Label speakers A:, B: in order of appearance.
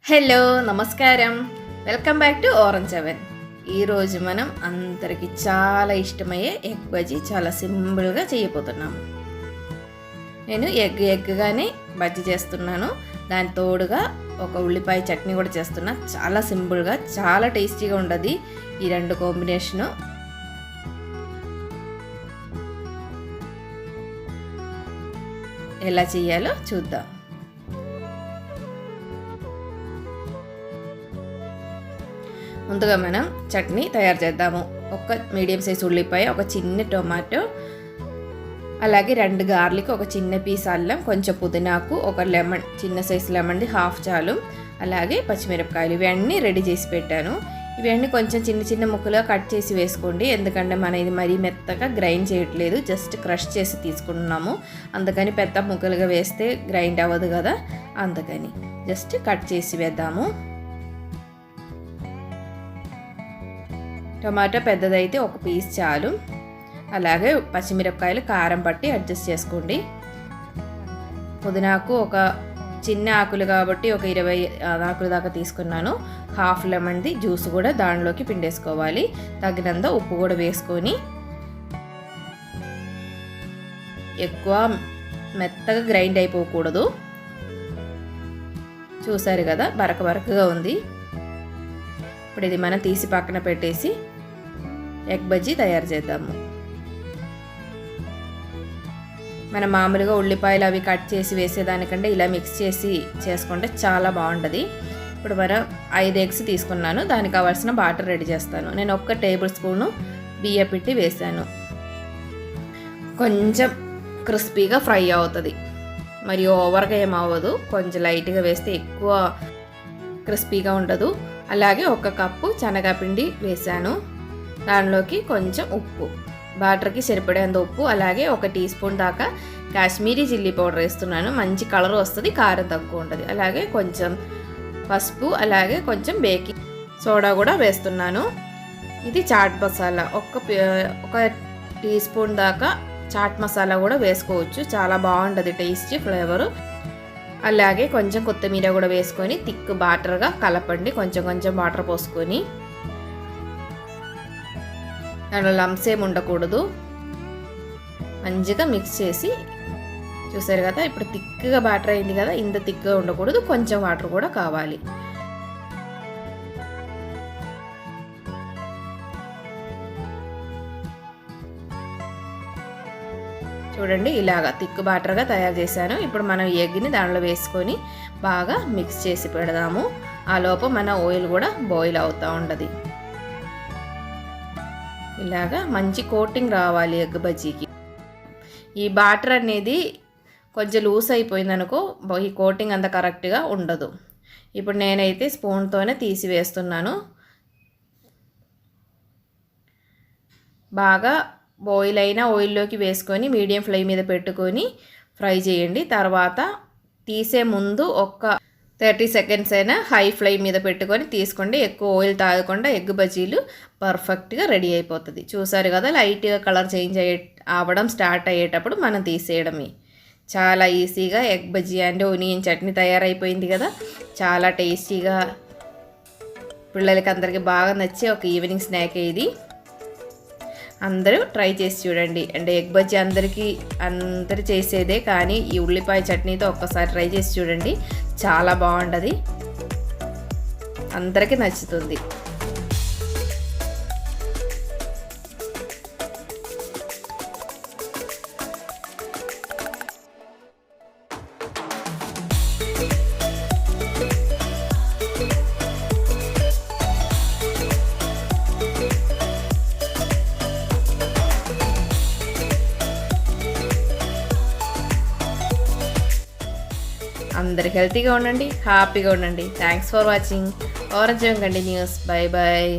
A: Hello నమస్కారం, welcome back to orange oven. ఈరోజు మనం అందరికీ చాలా ఇష్టమయ్యే ఎగ్ బజ్జీ చాలా సింపుల్గా చేయబోతున్నాము. నేను ఎగ్గానే బజ్జీ చేస్తున్నాను. దాని తోడుగా ఒక ఉల్లిపాయ చట్నీ కూడా చేస్తున్నా. చాలా సింపుల్గా చాలా టేస్టీగా ఉండదు ఈ రెండు కాంబినేషను. ఎలా చేయాలో చూద్దాం. ముందుగా మనం చట్నీ తయారు చేద్దాము. ఒక మీడియం సైజ్ ఉల్లిపాయ, ఒక చిన్న టొమాటో, అలాగే 2 గార్లిక్, ఒక చిన్న పీస్ అల్లం, కొంచెం పుదీనాకు, ఒక లెమన్, చిన్న సైజ్ లెమన్ది హాఫ్ చాలు, అలాగే పచ్చిమిరపకాయలు. ఇవన్నీ రెడీ చేసి పెట్టాను. ఇవన్నీ కొంచెం చిన్న చిన్న ముక్కలుగా కట్ చేసి వేసుకోండి. ఎందుకంటే మనం ఇది మరీ మెత్తగా గ్రైండ్ చేయట్లేదు, జస్ట్ క్రష్ చేసి తీసుకుంటున్నాము. అందుకని పెద్ద ముక్కలుగా వేస్తే గ్రైండ్ అవ్వదు కదా, అందుకని జస్ట్ కట్ చేసి వేద్దాము. టమాటో పెద్దదైతే ఒక పీస్ చాలు. అలాగే పచ్చిమిరపకాయలు కారం పట్టి అడ్జస్ట్ చేసుకోండి. పుదీనాకు ఒక చిన్న ఆకులు కాబట్టి ఒక 20 ఆకులు దాకా తీసుకున్నాను. హాఫ్ లెమన్ది జ్యూస్ కూడా దానిలోకి పిండేసుకోవాలి. తగినంత ఉప్పు కూడా వేసుకొని, ఎక్కువ మెత్తగా గ్రైండ్ అయిపోకూడదు. చూసారు కదా, బరకగా ఉంది. ఇప్పుడు ఇది మనం తీసి పక్కన పెట్టేసి ఎగ్ బజ్జీ తయారు చేద్దాము. మనం మామూలుగా ఉల్లిపాయలు అవి కట్ చేసి వేసేదానికంటే ఇలా మిక్స్ చేసి చేసుకుంటే చాలా బాగుంటుంది. ఇప్పుడు మనం 5 ఎగ్స్ తీసుకున్నాను. దానికి కావాల్సిన బాటర్ రెడీ చేస్తాను. నేను 1 టేబుల్ స్పూను బియ్య పిండి వేసాను. కొంచెం క్రిస్పీగా ఫ్రై అవుతుంది, మరి ఓవర్గా ఏం అవ్వదు. కొంచెం లైట్గా వేస్తే ఎక్కువ క్రిస్పీగా ఉండదు. అలాగే 1 కప్పు శనగపిండి వేసాను. దానిలోకి కొంచెం ఉప్పు, బాటర్కి సరిపడేంత ఉప్పు, అలాగే 1 టీ స్పూన్ దాకా కాశ్మీరీ చిల్లీ పౌడర్ వేస్తున్నాను. మంచి కలర్ వస్తుంది, కారం తక్కువ ఉంటుంది. అలాగే కొంచెం పసుపు, అలాగే కొంచెం బేకింగ్ సోడా కూడా వేస్తున్నాను. ఇది చాట్ మసాలా, ఒక టీ స్పూన్ దాకా చాట్ మసాలా కూడా వేసుకోవచ్చు. చాలా బాగుంటుంది టేస్టీ ఫ్లేవరు. అలాగే కొంచెం కొత్తిమీర కూడా వేసుకొని థిక్ బాటర్గా కలపండి. కొంచెం వాటర్ పోసుకొని, దాంట్లో లంప్స్ ఏమి ఉండకూడదు. మంచిగా మిక్స్ చేసి, చూసారు కదా ఇప్పుడు థిక్గా బాటర్ అయింది కదా, ఇంత థిక్గా ఉండకూడదు, కొంచెం వాటర్ కూడా కావాలి. చూడండి, ఇలాగా థిక్ బాటర్గా తయారు చేశాను. ఇప్పుడు మనం ఎగ్ని దానిలో వేసుకొని బాగా మిక్స్ చేసి పెడదాము. ఆ లోపు మన ఆయిల్ కూడా బాయిల్ అవుతూ ఉండదు. ఇలాగా మంచి కోటింగ్ రావాలి ఎగ్ బజ్జీకి. ఈ బాటర్ అనేది కొంచెం లూస్ అయిపోయింది అనుకో, ఈ కోటింగ్ అంత కరెక్ట్గా ఉండదు. ఇప్పుడు నేనైతే స్పూన్తోనే తీసి వేస్తున్నాను. బాగా బాయిల్ అయిన ఆయిల్లోకి వేసుకొని మీడియం ఫ్లేమ్ మీద పెట్టుకొని ఫ్రై చేయండి. తర్వాత తీసే ముందు ఒక 30 సెకండ్స్ అయినా హై ఫ్లేమ్ మీద పెట్టుకొని తీసుకోండి. ఎక్కువ ఆయిల్ తాగకుండా ఎగ్ బజ్జీలు పర్ఫెక్ట్గా రెడీ అయిపోతుంది. చూసారు కదా, లైట్గా కలర్ చేంజ్ అవ్వడం స్టార్ట్ అయ్యేటప్పుడు మనం తీసేయడమే. చాలా ఈజీగా egg bajji and onion chutney తయారైపోయింది కదా. చాలా టేస్టీగా, పిల్లలకి అందరికీ బాగా నచ్చే ఒక ఈవినింగ్ స్నాక్ ఇది. అందరూ ట్రై చేసి చూడండి. అంటే ఎగ్ బజ్జీ అందరూ చేసేదే, కానీ ఈ ఉల్లిపాయ చట్నీతో ఒక్కసారి ట్రై చేసి చూడండి. చాలా బాగుంటుంది, అందరికీ నచ్చుతుంది. అందరు హెల్తీగా ఉండండి, హ్యాపీగా ఉండండి. Thanks for watching orange continues. Bye bye.